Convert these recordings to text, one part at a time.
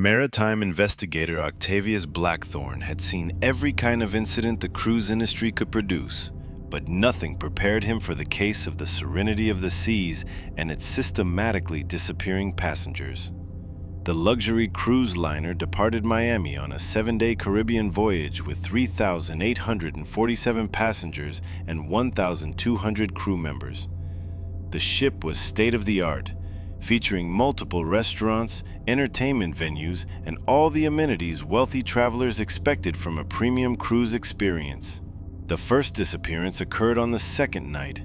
Maritime investigator Octavius Blackthorne had seen every kind of incident the cruise industry could produce, but nothing prepared him for the case of the Serenity of the Seas and its systematically disappearing passengers. The luxury cruise liner departed Miami on a 7-day Caribbean voyage with 3,847 passengers and 1,200 crew members. The ship was state-of-the-art, featuring multiple restaurants, entertainment venues, and all the amenities wealthy travelers expected from a premium cruise experience. The first disappearance occurred on the second night.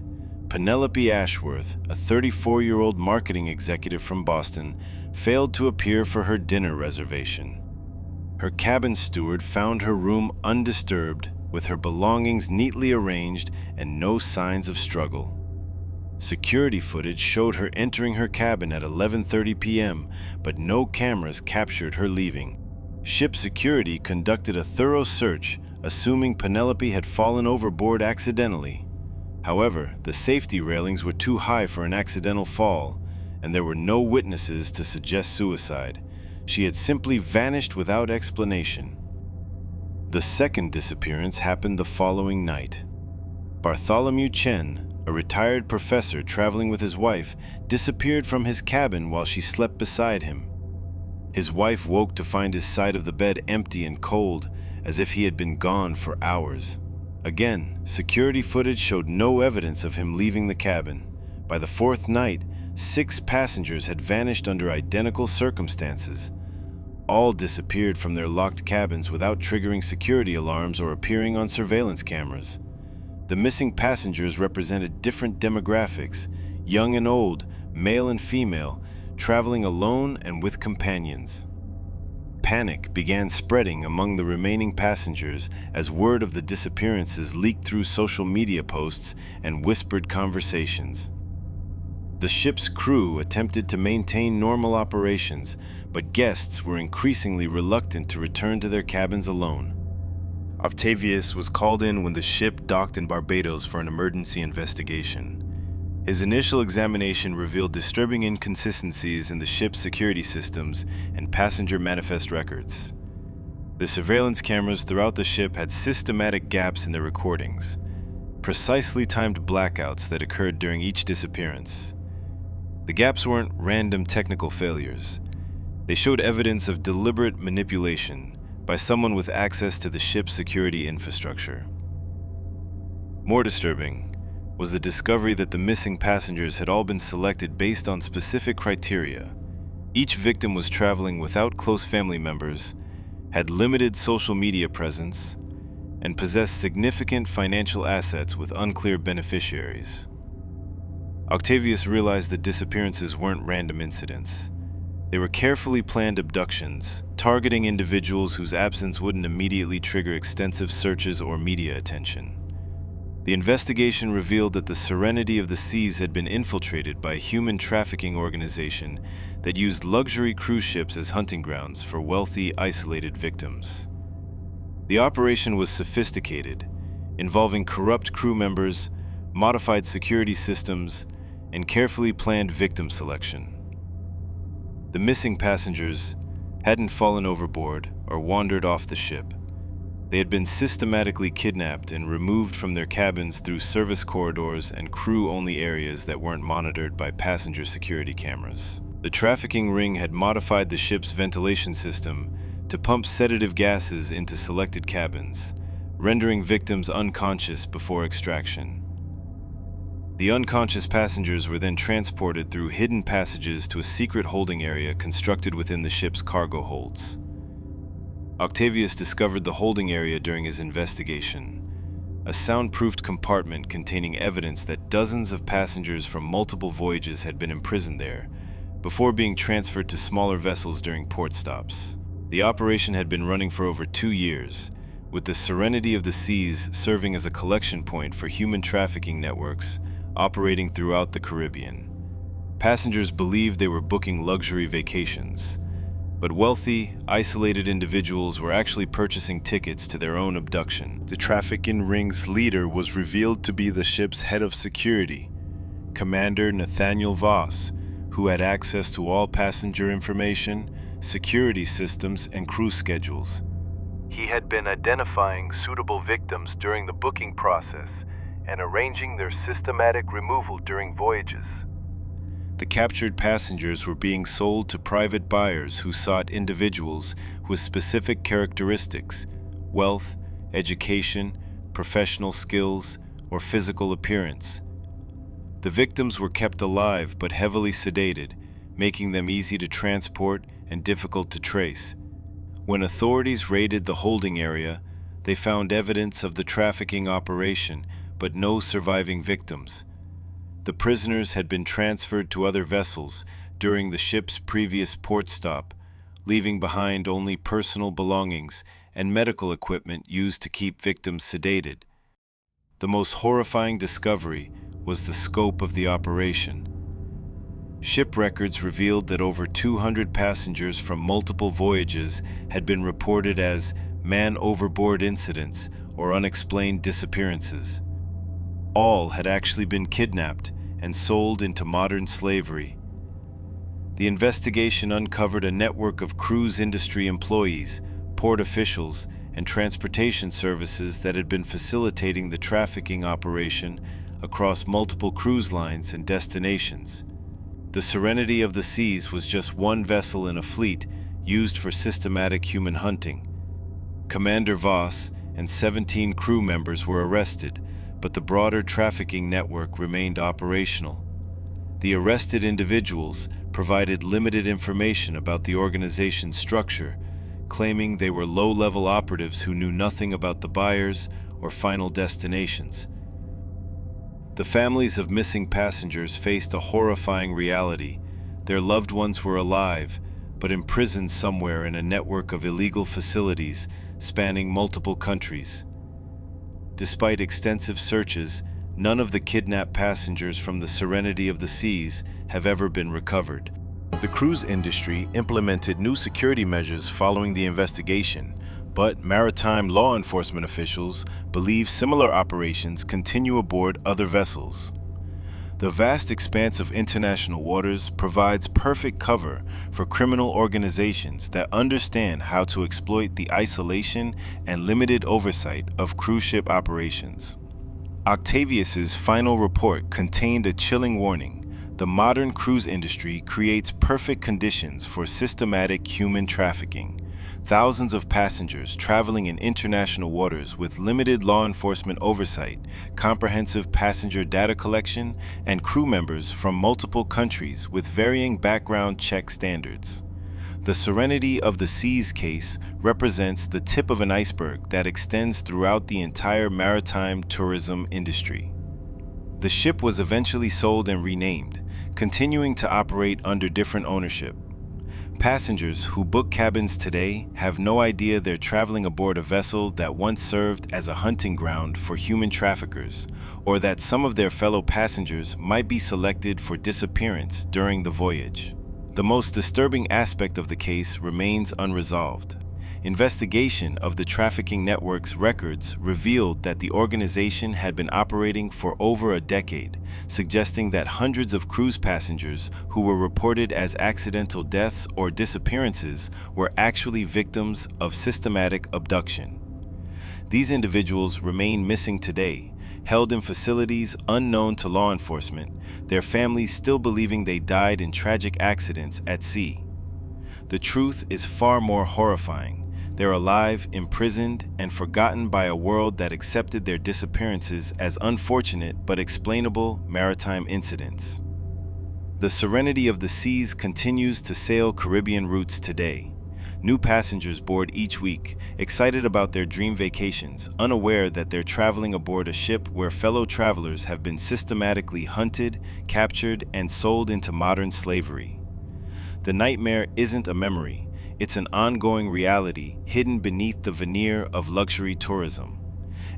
Penelope Ashworth, a 34-year-old marketing executive from Boston, failed to appear for her dinner reservation. Her cabin steward found her room undisturbed, with her belongings neatly arranged and no signs of struggle. Security footage showed her entering her cabin at 11:30 p.m., but no cameras captured her leaving. Ship security conducted a thorough search, assuming Penelope had fallen overboard accidentally. However, the safety railings were too high for an accidental fall, and there were no witnesses to suggest suicide. She had simply vanished without explanation. The second disappearance happened the following night. Bartholomew Chen, a retired professor traveling with his wife, disappeared from his cabin while she slept beside him. His wife woke to find his side of the bed empty and cold, as if he had been gone for hours. Again, security footage showed no evidence of him leaving the cabin. By the fourth night, 6 passengers had vanished under identical circumstances. All disappeared from their locked cabins without triggering security alarms or appearing on surveillance cameras. The missing passengers represented different demographics, young and old, male and female, traveling alone and with companions. Panic began spreading among the remaining passengers as word of the disappearances leaked through social media posts and whispered conversations. The ship's crew attempted to maintain normal operations, but guests were increasingly reluctant to return to their cabins alone. Octavius was called in when the ship docked in Barbados for an emergency investigation. His initial examination revealed disturbing inconsistencies in the ship's security systems and passenger manifest records. The surveillance cameras throughout the ship had systematic gaps in their recordings, precisely timed blackouts that occurred during each disappearance. The gaps weren't random technical failures. They showed evidence of deliberate manipulation by someone with access to the ship's security infrastructure. More disturbing was the discovery that the missing passengers had all been selected based on specific criteria. Each victim was traveling without close family members, had limited social media presence, and possessed significant financial assets with unclear beneficiaries. Octavius realized the disappearances weren't random incidents. They were carefully planned abductions, targeting individuals whose absence wouldn't immediately trigger extensive searches or media attention. The investigation revealed that the Serenity of the Seas had been infiltrated by a human trafficking organization that used luxury cruise ships as hunting grounds for wealthy, isolated victims. The operation was sophisticated, involving corrupt crew members, modified security systems, and carefully planned victim selection. The missing passengers hadn't fallen overboard or wandered off the ship. They had been systematically kidnapped and removed from their cabins through service corridors and crew-only areas that weren't monitored by passenger security cameras. The trafficking ring had modified the ship's ventilation system to pump sedative gases into selected cabins, rendering victims unconscious before extraction. The unconscious passengers were then transported through hidden passages to a secret holding area constructed within the ship's cargo holds. Octavius discovered the holding area during his investigation, a soundproofed compartment containing evidence that dozens of passengers from multiple voyages had been imprisoned there, before being transferred to smaller vessels during port stops. The operation had been running for over 2 years, with the Serenity of the Seas serving as a collection point for human trafficking networks operating throughout the Caribbean. Passengers believed they were booking luxury vacations, but wealthy, isolated individuals were actually purchasing tickets to their own abduction. The trafficking ring's leader was revealed to be the ship's head of security, Commander Nathaniel Voss, who had access to all passenger information, security systems, and crew schedules. He had been identifying suitable victims during the booking process and arranging their systematic removal during voyages. The captured passengers were being sold to private buyers who sought individuals with specific characteristics: wealth, education, professional skills, or physical appearance. The victims were kept alive but heavily sedated, making them easy to transport and difficult to trace. When authorities raided the holding area, they found evidence of the trafficking operation, but no surviving victims. The prisoners had been transferred to other vessels during the ship's previous port stop, leaving behind only personal belongings and medical equipment used to keep victims sedated. The most horrifying discovery was the scope of the operation. Ship records revealed that over 200 passengers from multiple voyages had been reported as man overboard incidents or unexplained disappearances. All had actually been kidnapped and sold into modern slavery. The investigation uncovered a network of cruise industry employees, port officials, and transportation services that had been facilitating the trafficking operation across multiple cruise lines and destinations. The Serenity of the Seas was just one vessel in a fleet used for systematic human hunting. Commander Voss and 17 crew members were arrested, but the broader trafficking network remained operational. The arrested individuals provided limited information about the organization's structure, claiming they were low-level operatives who knew nothing about the buyers or final destinations. The families of missing passengers faced a horrifying reality. Their loved ones were alive, but imprisoned somewhere in a network of illegal facilities spanning multiple countries. Despite extensive searches, none of the kidnapped passengers from the Serenity of the Seas have ever been recovered. The cruise industry implemented new security measures following the investigation, but maritime law enforcement officials believe similar operations continue aboard other vessels. The vast expanse of international waters provides perfect cover for criminal organizations that understand how to exploit the isolation and limited oversight of cruise ship operations. Octavius's final report contained a chilling warning. The modern cruise industry creates perfect conditions for systematic human trafficking. Thousands of passengers traveling in international waters with limited law enforcement oversight, comprehensive passenger data collection, and crew members from multiple countries with varying background check standards. The Serenity of the Seas case represents the tip of an iceberg that extends throughout the entire maritime tourism industry. The ship was eventually sold and renamed, continuing to operate under different ownership. Passengers who book cabins today have no idea they're traveling aboard a vessel that once served as a hunting ground for human traffickers, or that some of their fellow passengers might be selected for disappearance during the voyage. The most disturbing aspect of the case remains unresolved. Investigation of the trafficking network's records revealed that the organization had been operating for over a decade, suggesting that hundreds of cruise passengers who were reported as accidental deaths or disappearances were actually victims of systematic abduction. These individuals remain missing today, held in facilities unknown to law enforcement, their families still believing they died in tragic accidents at sea. The truth is far more horrifying. They're alive, imprisoned, and forgotten by a world that accepted their disappearances as unfortunate but explainable maritime incidents. The Serenity of the Seas continues to sail Caribbean routes today. New passengers board each week, excited about their dream vacations, unaware that they're traveling aboard a ship where fellow travelers have been systematically hunted, captured, and sold into modern slavery. The nightmare isn't a memory. It's an ongoing reality hidden beneath the veneer of luxury tourism.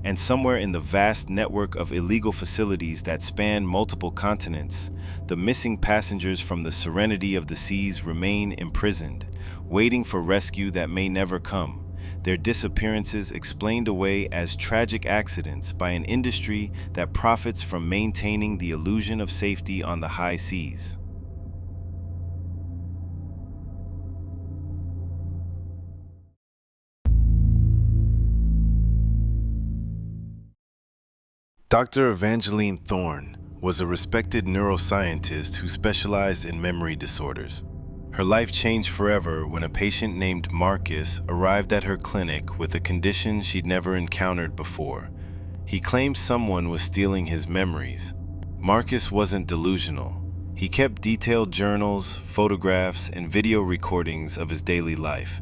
And somewhere in the vast network of illegal facilities that span multiple continents, the missing passengers from the Serenity of the Seas remain imprisoned, waiting for rescue that may never come, their disappearances explained away as tragic accidents by an industry that profits from maintaining the illusion of safety on the high seas. Dr. Evangeline Thorne was a respected neuroscientist who specialized in memory disorders. Her life changed forever when a patient named Marcus arrived at her clinic with a condition she'd never encountered before. He claimed someone was stealing his memories. Marcus wasn't delusional. He kept detailed journals, photographs, and video recordings of his daily life.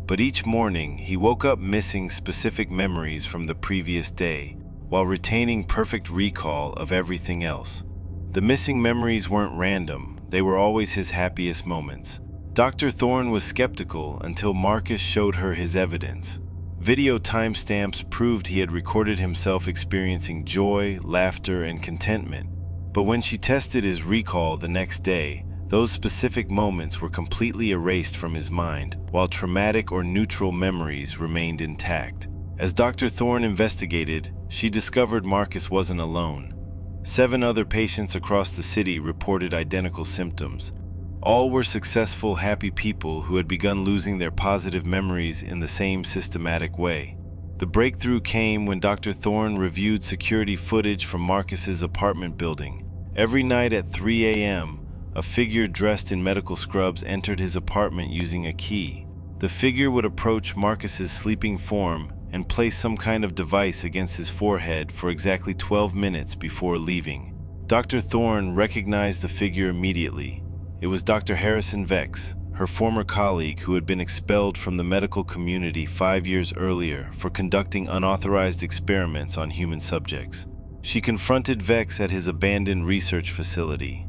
But each morning, he woke up missing specific memories from the previous day, while retaining perfect recall of everything else. The missing memories weren't random, they were always his happiest moments. Dr. Thorne was skeptical until Marcus showed her his evidence. Video timestamps proved he had recorded himself experiencing joy, laughter, and contentment. But when she tested his recall the next day, those specific moments were completely erased from his mind, while traumatic or neutral memories remained intact. As Dr. Thorne investigated, she discovered Marcus wasn't alone. 7 other patients across the city reported identical symptoms. All were successful, happy people who had begun losing their positive memories in the same systematic way. The breakthrough came when Dr. Thorne reviewed security footage from Marcus's apartment building. Every night at 3 a.m., a figure dressed in medical scrubs entered his apartment using a key. The figure would approach Marcus's sleeping form and place some kind of device against his forehead for exactly 12 minutes before leaving. Dr. Thorne recognized the figure immediately. It was Dr. Harrison Vex, her former colleague who had been expelled from the medical community 5 years earlier for conducting unauthorized experiments on human subjects. She confronted Vex at his abandoned research facility.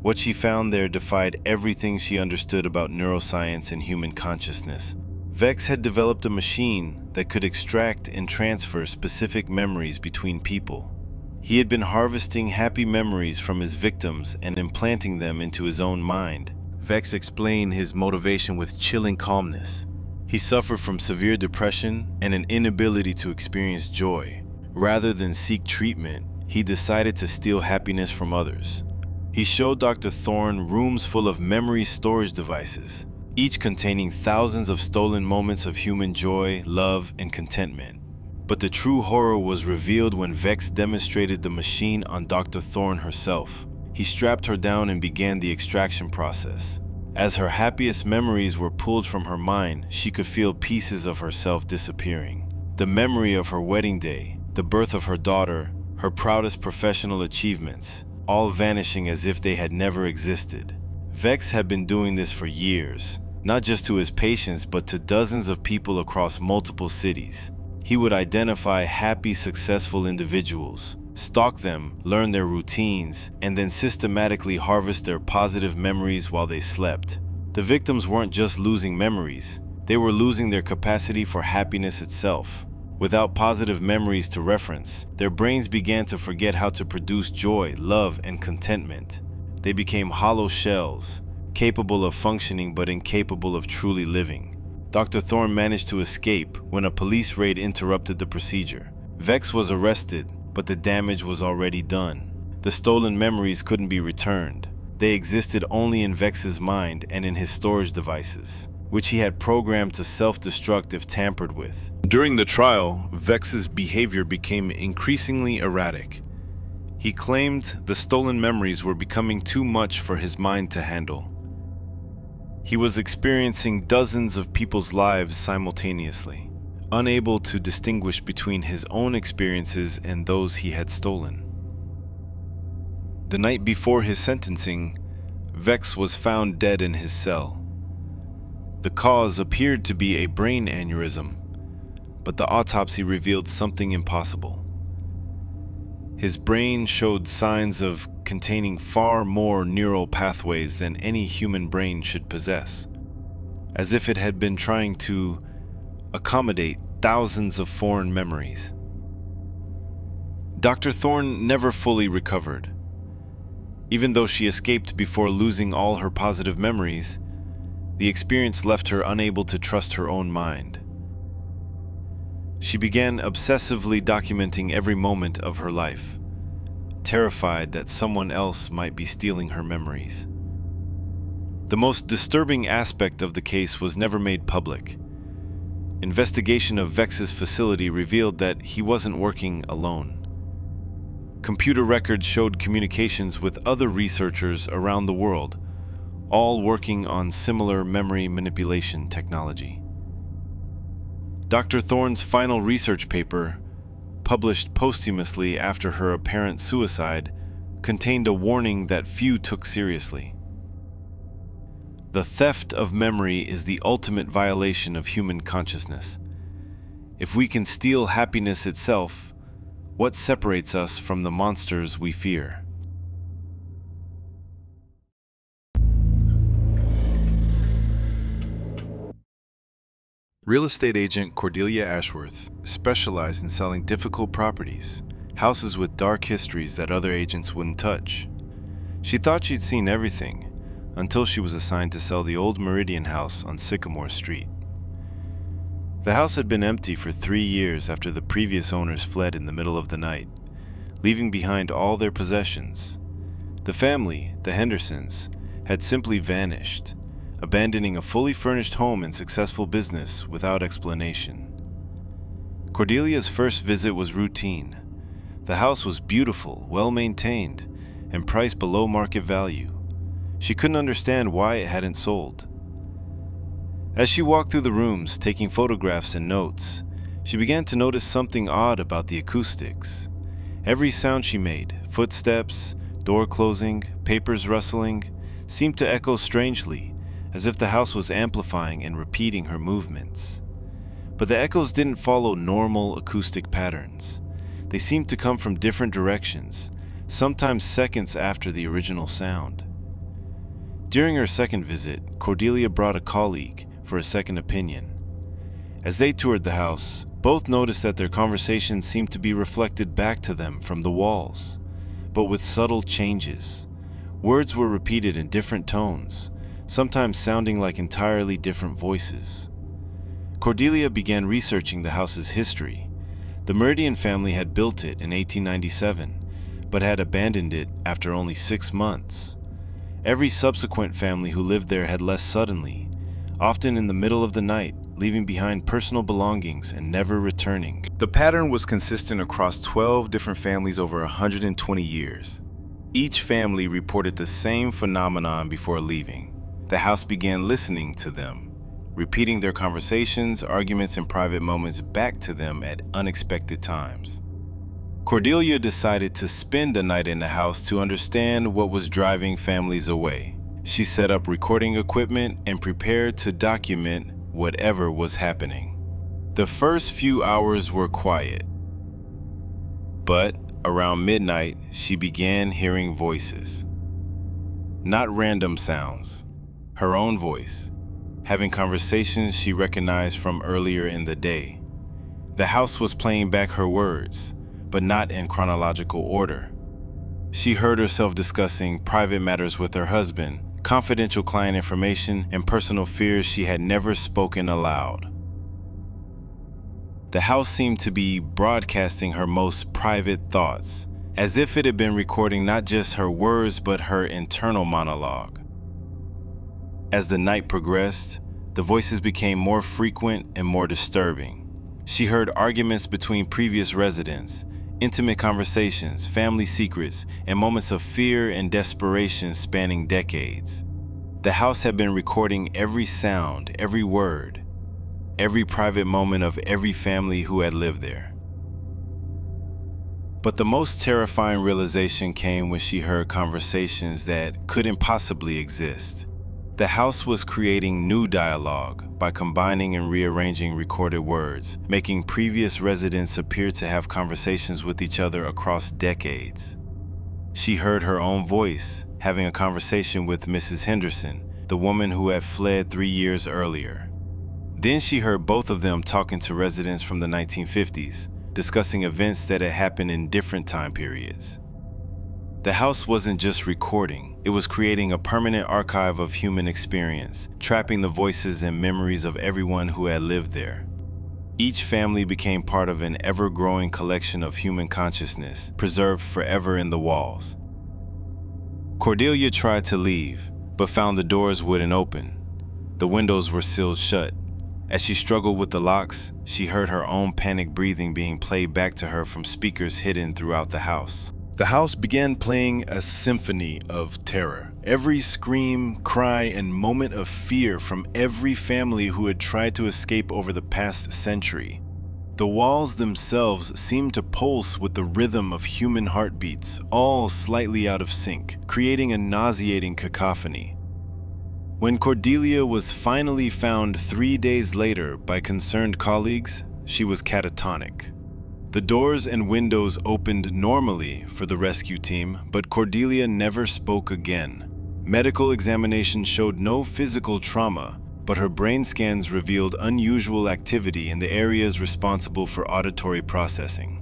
What she found there defied everything she understood about neuroscience and human consciousness. Vex had developed a machine that could extract and transfer specific memories between people. He had been harvesting happy memories from his victims and implanting them into his own mind. Vex explained his motivation with chilling calmness. He suffered from severe depression and an inability to experience joy. Rather than seek treatment, he decided to steal happiness from others. He showed Dr. Thorne rooms full of memory storage devices, each containing thousands of stolen moments of human joy, love, and contentment. But the true horror was revealed when Vex demonstrated the machine on Dr. Thorne herself. He strapped her down and began the extraction process. As her happiest memories were pulled from her mind, she could feel pieces of herself disappearing. The memory of her wedding day, the birth of her daughter, her proudest professional achievements, all vanishing as if they had never existed. Vex had been doing this for years, not just to his patients but to dozens of people across multiple cities. He would identify happy, successful individuals, stalk them, learn their routines, and then systematically harvest their positive memories while they slept. The victims weren't just losing memories, they were losing their capacity for happiness itself. Without positive memories to reference, their brains began to forget how to produce joy, love, and contentment. They became hollow shells, capable of functioning but incapable of truly living. Dr. Thorne managed to escape when a police raid interrupted the procedure. Vex was arrested, but the damage was already done. The stolen memories couldn't be returned. They existed only in Vex's mind and in his storage devices, which he had programmed to self-destruct if tampered with. During the trial, Vex's behavior became increasingly erratic. He claimed the stolen memories were becoming too much for his mind to handle. He was experiencing dozens of people's lives simultaneously, unable to distinguish between his own experiences and those he had stolen. The night before his sentencing, Vex was found dead in his cell. The cause appeared to be a brain aneurysm, but the autopsy revealed something impossible. His brain showed signs of containing far more neural pathways than any human brain should possess, as if it had been trying to accommodate thousands of foreign memories. Dr. Thorne never fully recovered. Even though she escaped before losing all her positive memories, the experience left her unable to trust her own mind. She began obsessively documenting every moment of her life, terrified that someone else might be stealing her memories. The most disturbing aspect of the case was never made public. Investigation of Vex's facility revealed that he wasn't working alone. Computer records showed communications with other researchers around the world, all working on similar memory manipulation technology. Dr. Thorne's final research paper, published posthumously after her apparent suicide, contained a warning that few took seriously. The theft of memory is the ultimate violation of human consciousness. If we can steal happiness itself, what separates us from the monsters we fear? Real estate agent Cordelia Ashworth specialized in selling difficult properties, houses with dark histories that other agents wouldn't touch. She thought she'd seen everything, until she was assigned to sell the old Meridian house on Sycamore Street. The house had been empty for 3 years after the previous owners fled in the middle of the night, leaving behind all their possessions. The family, the Hendersons, had simply vanished, abandoning a fully furnished home and successful business without explanation. Cordelia's first visit was routine. The house was beautiful, well-maintained, and priced below market value. She couldn't understand why it hadn't sold. As she walked through the rooms, taking photographs and notes, she began to notice something odd about the acoustics. Every sound she made, footsteps, door closing, papers rustling, seemed to echo strangely, as if the house was amplifying and repeating her movements. But the echoes didn't follow normal acoustic patterns. They seemed to come from different directions, sometimes seconds after the original sound. During her second visit, Cordelia brought a colleague for a second opinion. As they toured the house, both noticed that their conversations seemed to be reflected back to them from the walls, but with subtle changes. Words were repeated in different tones, sometimes sounding like entirely different voices. Cordelia began researching the house's history. The Meridian family had built it in 1897, but had abandoned it after only 6 months. Every subsequent family who lived there had left suddenly, often in the middle of the night, leaving behind personal belongings and never returning. The pattern was consistent across 12 different families over 120 years. Each family reported the same phenomenon before leaving. The house began listening to them, repeating their conversations, arguments, and private moments back to them at unexpected times. Cordelia decided to spend a night in the house to understand what was driving families away. She set up recording equipment and prepared to document whatever was happening. The first few hours were quiet, but around midnight, she began hearing voices. Not random sounds. Her own voice, having conversations she recognized from earlier in the day. The house was playing back her words, but not in chronological order. She heard herself discussing private matters with her husband, confidential client information, and personal fears she had never spoken aloud. The house seemed to be broadcasting her most private thoughts, as if it had been recording not just her words but her internal monologue. As the night progressed, the voices became more frequent and more disturbing. She heard arguments between previous residents, intimate conversations, family secrets, and moments of fear and desperation spanning decades. The house had been recording every sound, every word, every private moment of every family who had lived there. But the most terrifying realization came when she heard conversations that couldn't possibly exist. The house was creating new dialogue by combining and rearranging recorded words, making previous residents appear to have conversations with each other across decades. She heard her own voice having a conversation with Mrs. Henderson, the woman who had fled 3 years earlier. Then she heard both of them talking to residents from the 1950s, discussing events that had happened in different time periods. The house wasn't just recording, it was creating a permanent archive of human experience, trapping the voices and memories of everyone who had lived there. Each family became part of an ever-growing collection of human consciousness, preserved forever in the walls. Cordelia tried to leave, but found the doors wouldn't open. The windows were sealed shut. As she struggled with the locks, she heard her own panic breathing being played back to her from speakers hidden throughout the house. The house began playing a symphony of terror. Every scream, cry, and moment of fear from every family who had tried to escape over the past century. The walls themselves seemed to pulse with the rhythm of human heartbeats, all slightly out of sync, creating a nauseating cacophony. When Cordelia was finally found 3 days later by concerned colleagues, she was catatonic. The doors and windows opened normally for the rescue team, but Cordelia never spoke again. Medical examinations showed no physical trauma, but her brain scans revealed unusual activity in the areas responsible for auditory processing.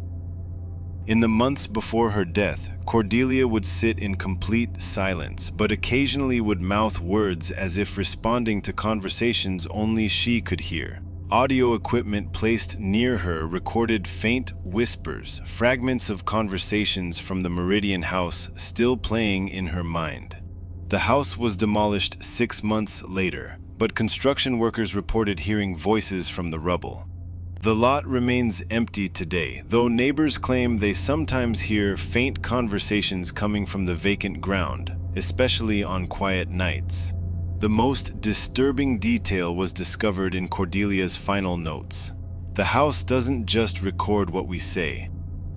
In the months before her death, Cordelia would sit in complete silence, but occasionally would mouth words as if responding to conversations only she could hear. Audio equipment placed near her recorded faint whispers, fragments of conversations from the Meridian house still playing in her mind. The house was demolished 6 months later, but construction workers reported hearing voices from the rubble. The lot remains empty today, though neighbors claim they sometimes hear faint conversations coming from the vacant ground, especially on quiet nights. The most disturbing detail was discovered in Cordelia's final notes. The house doesn't just record what we say,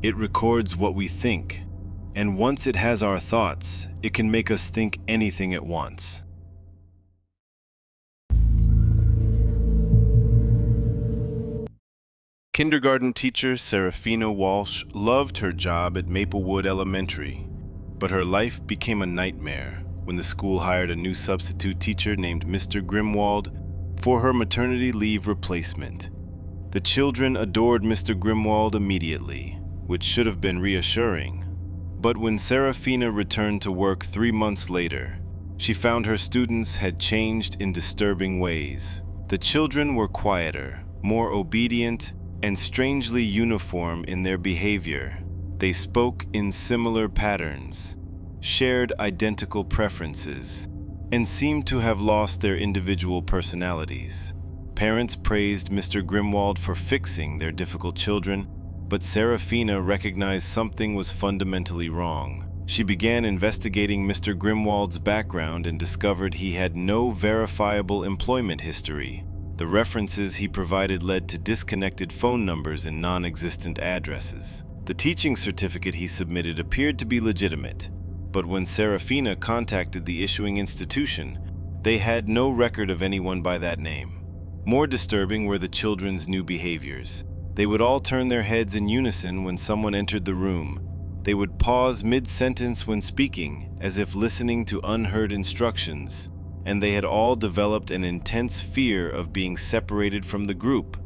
it records what we think. And once it has our thoughts, it can make us think anything it wants. Kindergarten teacher Serafina Walsh loved her job at Maplewood Elementary, but her life became a nightmare when the school hired a new substitute teacher named Mr. Grimwald for her maternity leave replacement. The children adored Mr. Grimwald immediately, which should have been reassuring. But when Serafina returned to work 3 months later, she found her students had changed in disturbing ways. The children were quieter, more obedient, and strangely uniform in their behavior. They spoke in similar patterns, shared identical preferences, and seemed to have lost their individual personalities. Parents praised Mr. Grimwald for fixing their difficult children, but Serafina recognized something was fundamentally wrong. She began investigating Mr. Grimwald's background and discovered he had no verifiable employment history. The references he provided led to disconnected phone numbers and non-existent addresses. The teaching certificate he submitted appeared to be legitimate, but when Serafina contacted the issuing institution, they had no record of anyone by that name. More disturbing were the children's new behaviors. They would all turn their heads in unison when someone entered the room. They would pause mid-sentence when speaking, as if listening to unheard instructions, and they had all developed an intense fear of being separated from the group.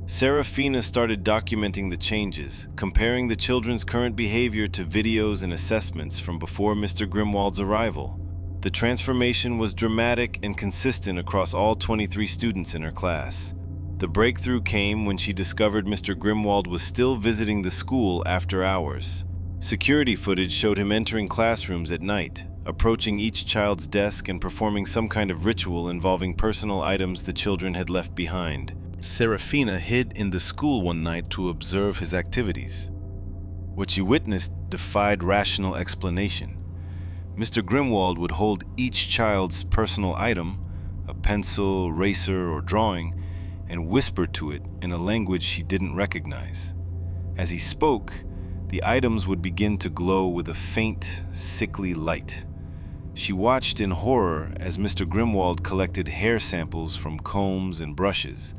Serafina started documenting the changes, comparing the children's current behavior to videos and assessments from before Mr. Grimwald's arrival. The transformation was dramatic and consistent across all 23 students in her class. The breakthrough came when she discovered Mr. Grimwald was still visiting the school after hours. Security footage showed him entering classrooms at night, approaching each child's desk and performing some kind of ritual involving personal items the children had left behind. Serafina hid in the school one night to observe his activities. What she witnessed defied rational explanation. Mr. Grimwald would hold each child's personal item, a pencil, eraser, or drawing, and whisper to it in a language she didn't recognize. As he spoke, the items would begin to glow with a faint, sickly light. She watched in horror as Mr. Grimwald collected hair samples from combs and brushes,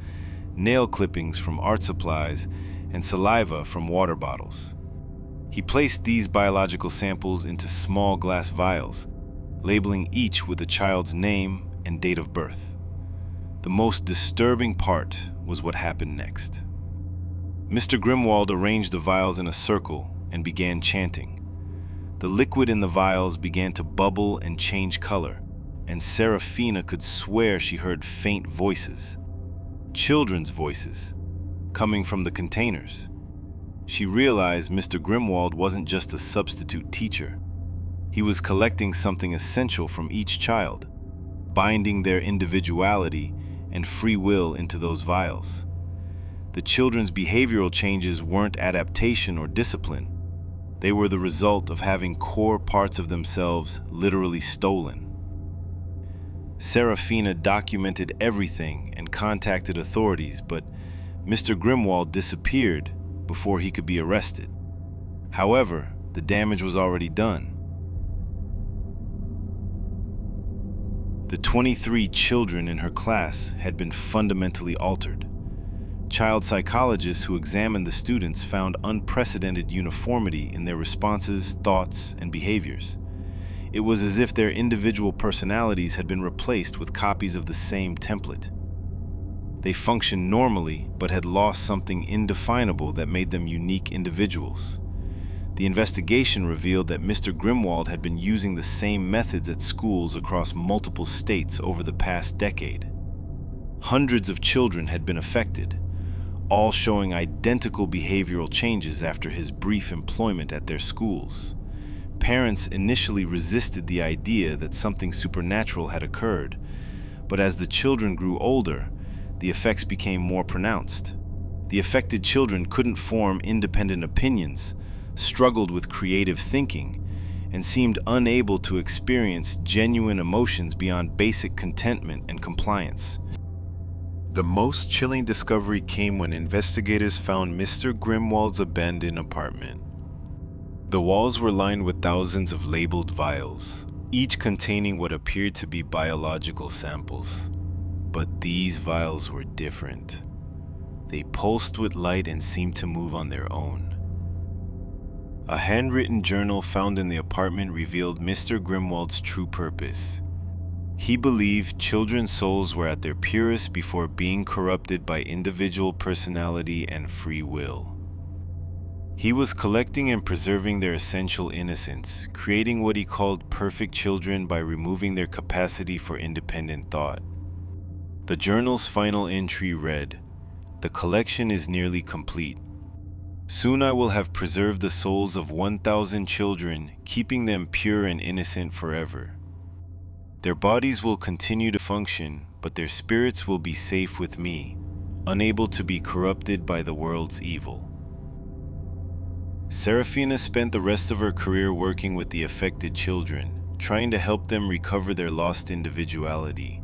nail clippings from art supplies, and saliva from water bottles. He placed these biological samples into small glass vials, labeling each with a child's name and date of birth. The most disturbing part was what happened next. Mr. Grimwald arranged the vials in a circle and began chanting. The liquid in the vials began to bubble and change color, and Serafina could swear she heard faint voices. Children's voices, coming from the containers. She realized Mr. Grimwald wasn't just a substitute teacher. He was collecting something essential from each child, binding their individuality and free will into those vials. The children's behavioral changes weren't adaptation or discipline. They were the result of having core parts of themselves literally stolen. Serafina documented everything and contacted authorities, but Mr. Grimwald disappeared before he could be arrested. However, the damage was already done. The 23 children in her class had been fundamentally altered. Child psychologists who examined the students found unprecedented uniformity in their responses, thoughts, and behaviors. It was as if their individual personalities had been replaced with copies of the same template. They functioned normally, but had lost something indefinable that made them unique individuals. The investigation revealed that Mr. Grimwald had been using the same methods at schools across multiple states over the past decade. Hundreds of children had been affected, all showing identical behavioral changes after his brief employment at their schools. Parents initially resisted the idea that something supernatural had occurred, but as the children grew older, the effects became more pronounced. The affected children couldn't form independent opinions, struggled with creative thinking, and seemed unable to experience genuine emotions beyond basic contentment and compliance. The most chilling discovery came when investigators found Mr. Grimwald's abandoned apartment. The walls were lined with thousands of labeled vials, each containing what appeared to be biological samples. But these vials were different. They pulsed with light and seemed to move on their own. A handwritten journal found in the apartment revealed Mr. Grimwald's true purpose. He believed children's souls were at their purest before being corrupted by individual personality and free will. He was collecting and preserving their essential innocence, creating what he called perfect children by removing their capacity for independent thought. The journal's final entry read, "The collection is nearly complete. Soon I will have preserved the souls of 1,000 children, keeping them pure and innocent forever. Their bodies will continue to function, but their spirits will be safe with me, unable to be corrupted by the world's evil." Serafina spent the rest of her career working with the affected children, trying to help them recover their lost individuality.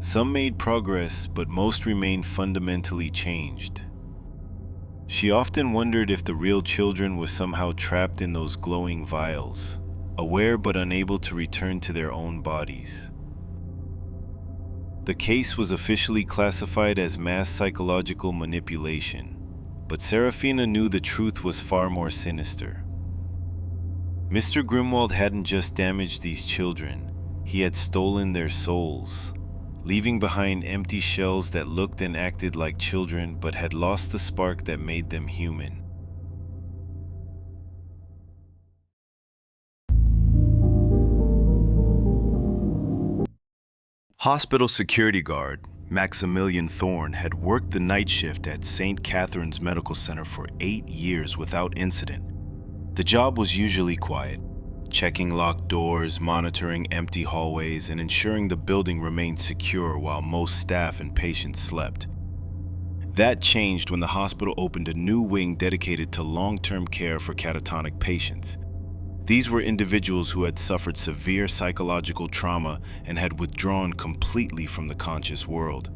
Some made progress, but most remained fundamentally changed. She often wondered if the real children were somehow trapped in those glowing vials, aware but unable to return to their own bodies. The case was officially classified as mass psychological manipulation, but Serafina knew the truth was far more sinister. Mr. Grimwald hadn't just damaged these children, he had stolen their souls, leaving behind empty shells that looked and acted like children but had lost the spark that made them human. Hospital security guard Maximilian Thorne had worked the night shift at St. Catherine's Medical Center for 8 years without incident. The job was usually quiet, checking locked doors, monitoring empty hallways, and ensuring the building remained secure while most staff and patients slept. That changed when the hospital opened a new wing dedicated to long-term care for catatonic patients. These were individuals who had suffered severe psychological trauma and had withdrawn completely from the conscious world,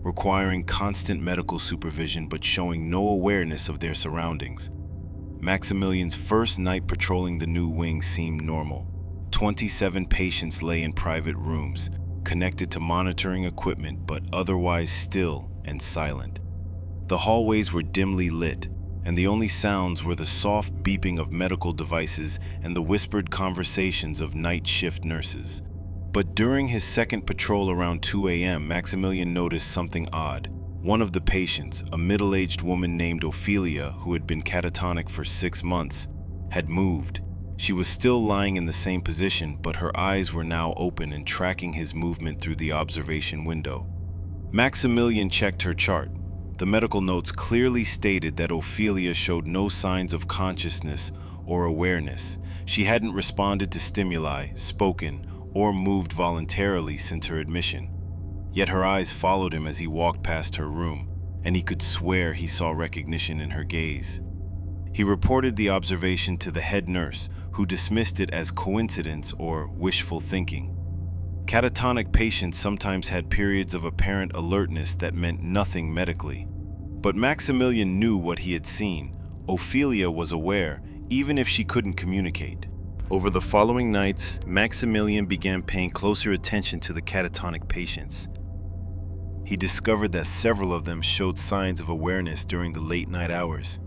requiring constant medical supervision but showing no awareness of their surroundings. Maximilian's first night patrolling the new wing seemed normal. 27 patients lay in private rooms, connected to monitoring equipment but otherwise still and silent. The hallways were dimly lit, and the only sounds were the soft beeping of medical devices and the whispered conversations of night shift nurses. But during his second patrol around 2 a.m., Maximilian noticed something odd. One of the patients, a middle-aged woman named Ophelia, who had been catatonic for 6 months, had moved. She was still lying in the same position, but her eyes were now open and tracking his movement through the observation window. Maximilian checked her chart. The medical notes clearly stated that Ophelia showed no signs of consciousness or awareness. She hadn't responded to stimuli, spoken, or moved voluntarily since her admission. Yet her eyes followed him as he walked past her room, and he could swear he saw recognition in her gaze. He reported the observation to the head nurse, who dismissed it as coincidence or wishful thinking. Catatonic patients sometimes had periods of apparent alertness that meant nothing medically. But Maximilian knew what he had seen. Ophelia was aware, even if she couldn't communicate. Over the following nights, Maximilian began paying closer attention to the catatonic patients. He discovered that several of them showed signs of awareness during the late night hours.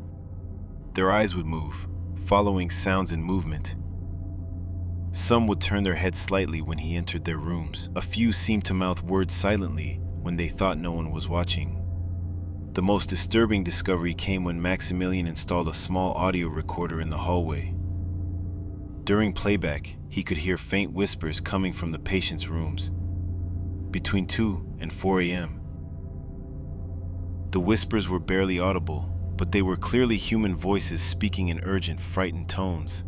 Their eyes would move, following sounds and movement. Some would turn their heads slightly when he entered their rooms. A few seemed to mouth words silently when they thought no one was watching. The most disturbing discovery came when Maximilian installed a small audio recorder in the hallway. During playback, he could hear faint whispers coming from the patients' rooms, between 2 and 4 a.m. The whispers were barely audible, but they were clearly human voices speaking in urgent, frightened tones.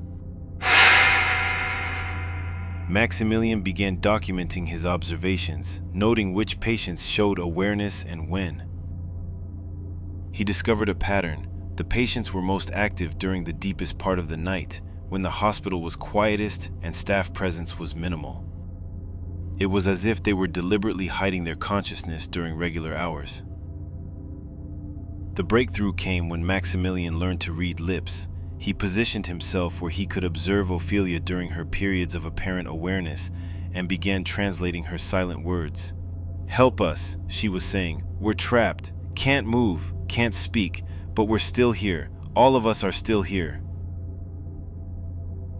Maximilian began documenting his observations, noting which patients showed awareness and when. He discovered a pattern. The patients were most active during the deepest part of the night, when the hospital was quietest and staff presence was minimal. It was as if they were deliberately hiding their consciousness during regular hours. The breakthrough came when Maximilian learned to read lips. He positioned himself where he could observe Ophelia during her periods of apparent awareness and began translating her silent words. "Help us," she was saying. "We're trapped. Can't move, can't speak, but we're still here. All of us are still here."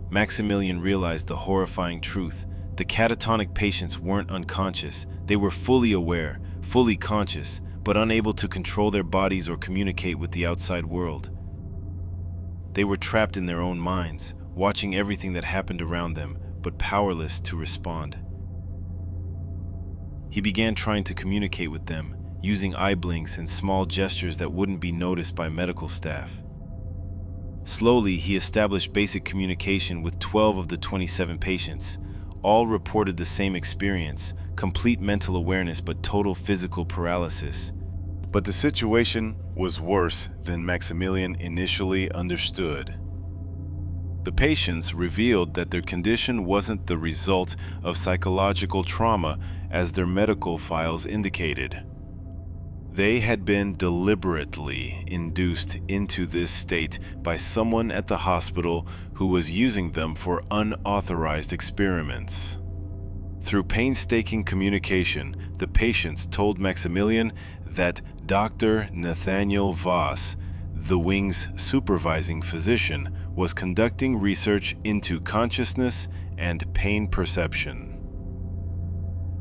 Maximilian realized the horrifying truth. The catatonic patients weren't unconscious. They were fully aware, fully conscious, but unable to control their bodies or communicate with the outside world. They were trapped in their own minds, watching everything that happened around them, but powerless to respond. He began trying to communicate with them, using eye blinks and small gestures that wouldn't be noticed by medical staff. Slowly, he established basic communication with 12 of the 27 patients. All reported the same experience, complete mental awareness but total physical paralysis. But the situation was worse than Maximilian initially understood. The patients revealed that their condition wasn't the result of psychological trauma as their medical files indicated. They had been deliberately induced into this state by someone at the hospital who was using them for unauthorized experiments. Through painstaking communication, the patients told Maximilian that Dr. Nathaniel Voss, the wing's supervising physician, was conducting research into consciousness and pain perception.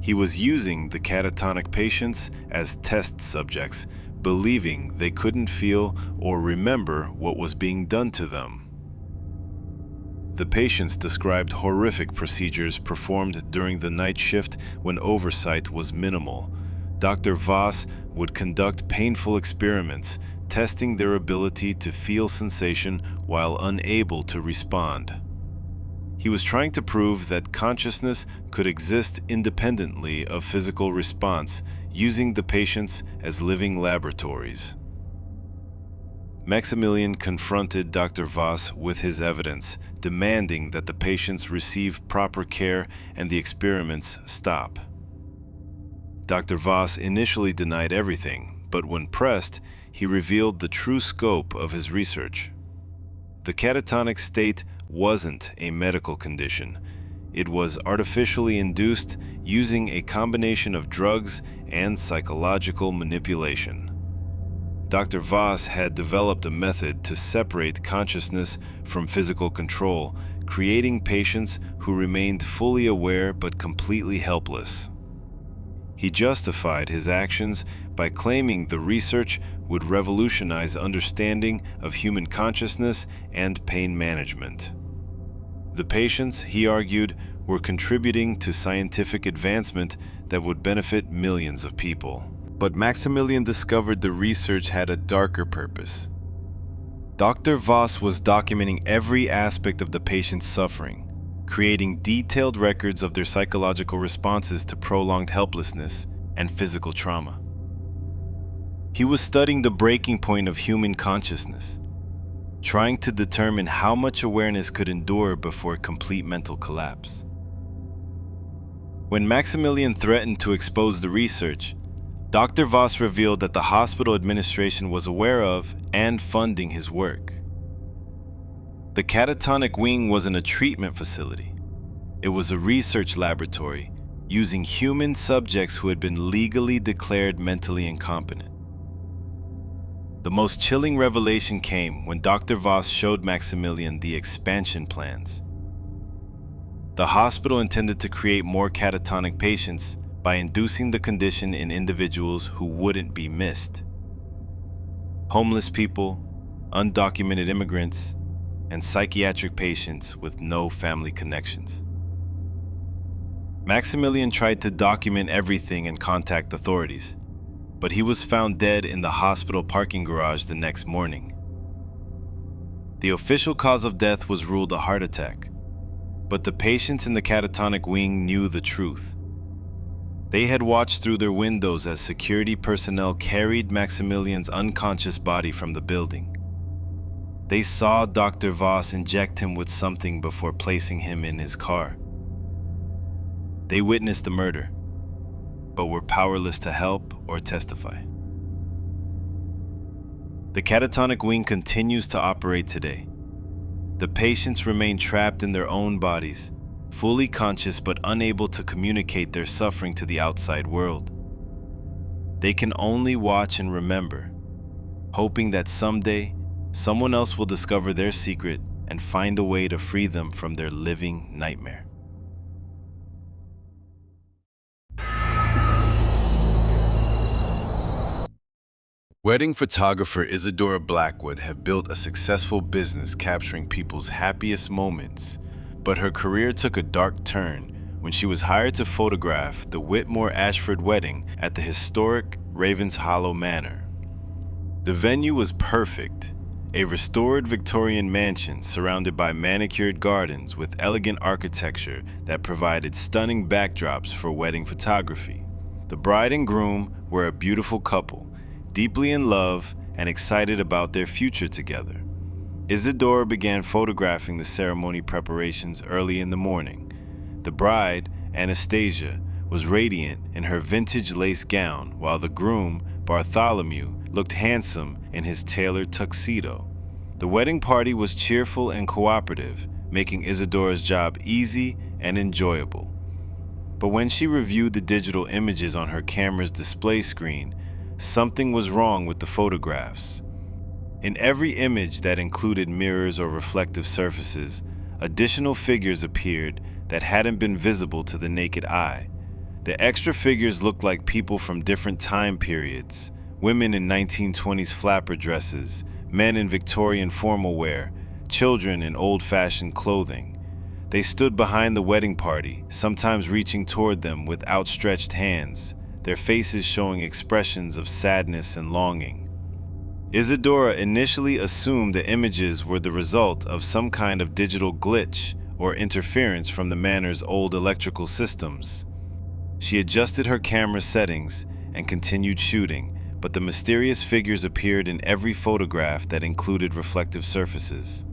He was using the catatonic patients as test subjects, believing they couldn't feel or remember what was being done to them. The patients described horrific procedures performed during the night shift when oversight was minimal. Dr. Voss would conduct painful experiments, testing their ability to feel sensation while unable to respond. He was trying to prove that consciousness could exist independently of physical response, using the patients as living laboratories. Maximilian confronted Dr. Voss with his evidence, demanding that the patients receive proper care and the experiments stop. Dr. Voss initially denied everything, but when pressed, he revealed the true scope of his research. The catatonic state wasn't a medical condition. It was artificially induced using a combination of drugs and psychological manipulation. Dr. Voss had developed a method to separate consciousness from physical control, creating patients who remained fully aware but completely helpless. He justified his actions by claiming the research would revolutionize understanding of human consciousness and pain management. The patients, he argued, were contributing to scientific advancement that would benefit millions of people. But Maximilian discovered the research had a darker purpose. Dr. Voss was documenting every aspect of the patient's suffering, creating detailed records of their psychological responses to prolonged helplessness and physical trauma. He was studying the breaking point of human consciousness, trying to determine how much awareness could endure before complete mental collapse. When Maximilian threatened to expose the research, Dr. Voss revealed that the hospital administration was aware of and funding his work. The catatonic wing wasn't a treatment facility. It was a research laboratory using human subjects who had been legally declared mentally incompetent. The most chilling revelation came when Dr. Voss showed Maximilian the expansion plans. The hospital intended to create more catatonic patients by inducing the condition in individuals who wouldn't be missed. Homeless people, undocumented immigrants, and psychiatric patients with no family connections. Maximilian tried to document everything and contact authorities, but he was found dead in the hospital parking garage the next morning. The official cause of death was ruled a heart attack, but the patients in the catatonic wing knew the truth. They had watched through their windows as security personnel carried Maximilian's unconscious body from the building. They saw Dr. Voss inject him with something before placing him in his car. They witnessed the murder, but were powerless to help or testify. The catatonic wing continues to operate today. The patients remain trapped in their own bodies, fully conscious but unable to communicate their suffering to the outside world. They can only watch and remember, hoping that someday someone else will discover their secret and find a way to free them from their living nightmare. Wedding photographer Isadora Blackwood had built a successful business capturing people's happiest moments, but her career took a dark turn when she was hired to photograph the Whitmore Ashford wedding at the historic Ravens Hollow Manor. The venue was perfect, a restored Victorian mansion surrounded by manicured gardens with elegant architecture that provided stunning backdrops for wedding photography. The bride and groom were a beautiful couple, deeply in love and excited about their future together. Isadora began photographing the ceremony preparations early in the morning. The bride, Anastasia, was radiant in her vintage lace gown, while the groom, Bartholomew, looked handsome in his tailored tuxedo. The wedding party was cheerful and cooperative, making Isadora's job easy and enjoyable. But when she reviewed the digital images on her camera's display screen, something was wrong with the photographs. In every image that included mirrors or reflective surfaces, additional figures appeared that hadn't been visible to the naked eye. The extra figures looked like people from different time periods, women in 1920s flapper dresses, men in Victorian formal wear, children in old-fashioned clothing. They stood behind the wedding party, sometimes reaching toward them with outstretched hands, their faces showing expressions of sadness and longing. Isadora initially assumed the images were the result of some kind of digital glitch or interference from the manor's old electrical systems. She adjusted her camera settings and continued shooting, but the mysterious figures appeared in every photograph that included reflective surfaces.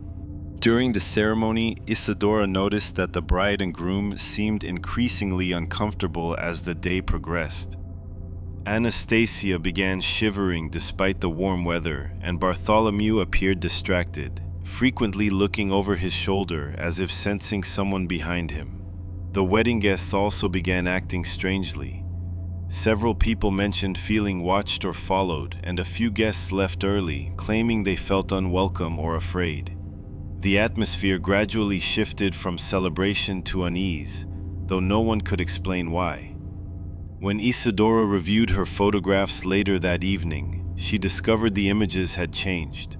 During the ceremony, Isadora noticed that the bride and groom seemed increasingly uncomfortable as the day progressed. Anastasia began shivering despite the warm weather, and Bartholomew appeared distracted, frequently looking over his shoulder as if sensing someone behind him. The wedding guests also began acting strangely. Several people mentioned feeling watched or followed, and a few guests left early, claiming they felt unwelcome or afraid. The atmosphere gradually shifted from celebration to unease, though no one could explain why. When Isadora reviewed her photographs later that evening, she discovered the images had changed.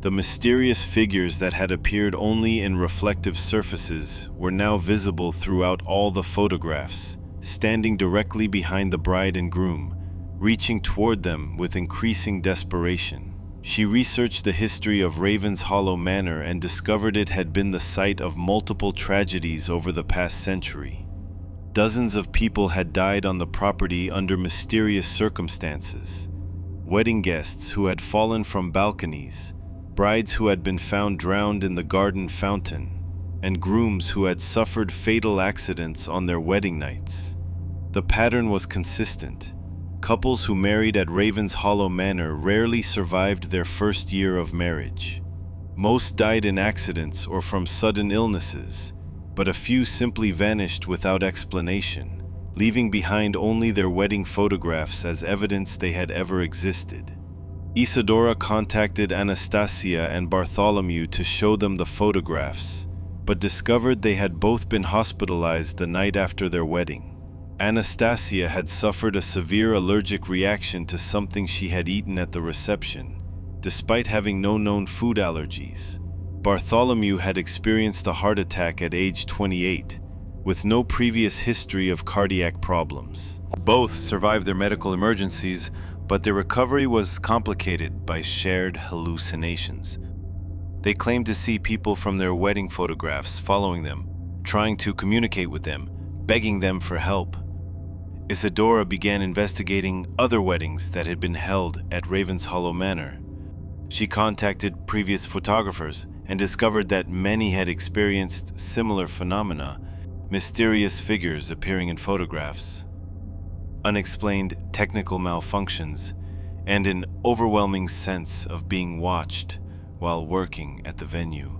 The mysterious figures that had appeared only in reflective surfaces were now visible throughout all the photographs, standing directly behind the bride and groom, reaching toward them with increasing desperation. She researched the history of Ravens Hollow Manor and discovered it had been the site of multiple tragedies over the past century. Dozens of people had died on the property under mysterious circumstances. Wedding guests who had fallen from balconies, brides who had been found drowned in the garden fountain, and grooms who had suffered fatal accidents on their wedding nights. The pattern was consistent. Couples who married at Ravens Hollow Manor rarely survived their first year of marriage. Most died in accidents or from sudden illnesses, but a few simply vanished without explanation, leaving behind only their wedding photographs as evidence they had ever existed. Isadora contacted Anastasia and Bartholomew to show them the photographs, but discovered they had both been hospitalized the night after their wedding. Anastasia had suffered a severe allergic reaction to something she had eaten at the reception, despite having no known food allergies. Bartholomew had experienced a heart attack at age 28, with no previous history of cardiac problems. Both survived their medical emergencies, but their recovery was complicated by shared hallucinations. They claimed to see people from their wedding photographs following them, trying to communicate with them, begging them for help. Isadora began investigating other weddings that had been held at Ravens Hollow Manor. She contacted previous photographers and discovered that many had experienced similar phenomena, mysterious figures appearing in photographs, unexplained technical malfunctions, and an overwhelming sense of being watched while working at the venue.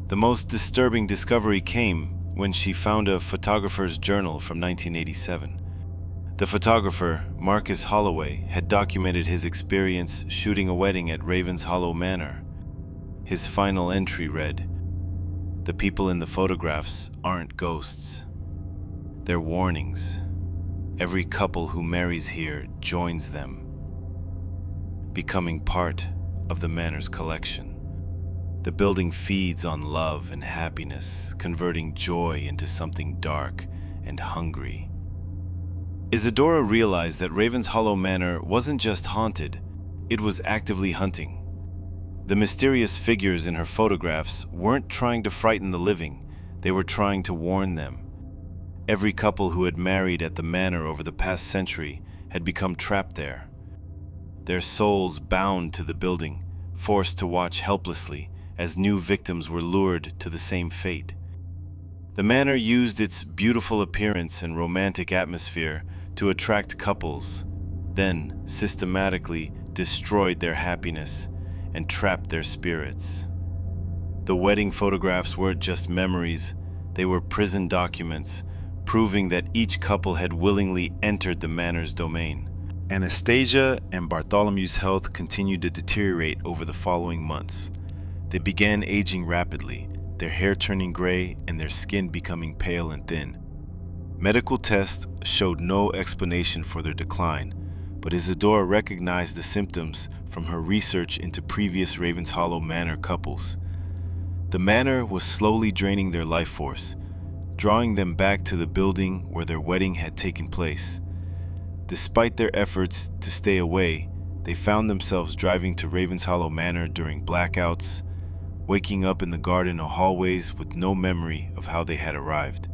The most disturbing discovery came when she found a photographer's journal from 1987. The photographer, Marcus Holloway, had documented his experience shooting a wedding at Ravens Hollow Manor. His final entry read, "The people in the photographs aren't ghosts. They're warnings. Every couple who marries here joins them, becoming part of the manor's collection. The building feeds on love and happiness, converting joy into something dark and hungry." Isadora realized that Ravens Hollow Manor wasn't just haunted, it was actively hunting. The mysterious figures in her photographs weren't trying to frighten the living, they were trying to warn them. Every couple who had married at the manor over the past century had become trapped there, their souls bound to the building, forced to watch helplessly as new victims were lured to the same fate. The manor used its beautiful appearance and romantic atmosphere to attract couples, then systematically destroyed their happiness and trapped their spirits. The wedding photographs weren't just memories, they were prison documents, proving that each couple had willingly entered the manor's domain. Anastasia and Bartholomew's health continued to deteriorate over the following months. They began aging rapidly, their hair turning gray and their skin becoming pale and thin. Medical tests showed no explanation for their decline, but Isadora recognized the symptoms from her research into previous Ravens Hollow Manor couples. The manor was slowly draining their life force, drawing them back to the building where their wedding had taken place. Despite their efforts to stay away, they found themselves driving to Ravens Hollow Manor during blackouts, waking up in the garden or hallways with no memory of how they had arrived.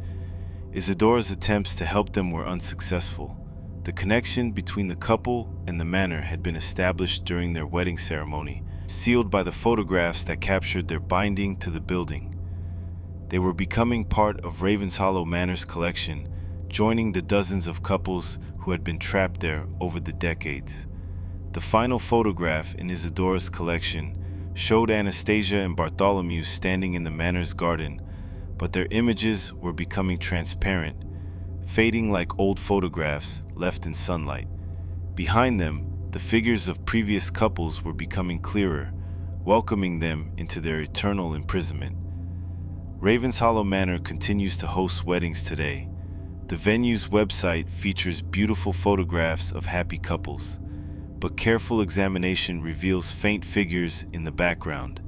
Isadora's attempts to help them were unsuccessful. The connection between the couple and the manor had been established during their wedding ceremony, sealed by the photographs that captured their binding to the building. They were becoming part of Ravens Hollow Manor's collection, joining the dozens of couples who had been trapped there over the decades. The final photograph in Isadora's collection showed Anastasia and Bartholomew standing in the manor's garden, but their images were becoming transparent, fading like old photographs left in sunlight. Behind them, the figures of previous couples were becoming clearer, welcoming them into their eternal imprisonment. Ravens Hollow Manor continues to host weddings today. The venue's website features beautiful photographs of happy couples, but careful examination reveals faint figures in the background,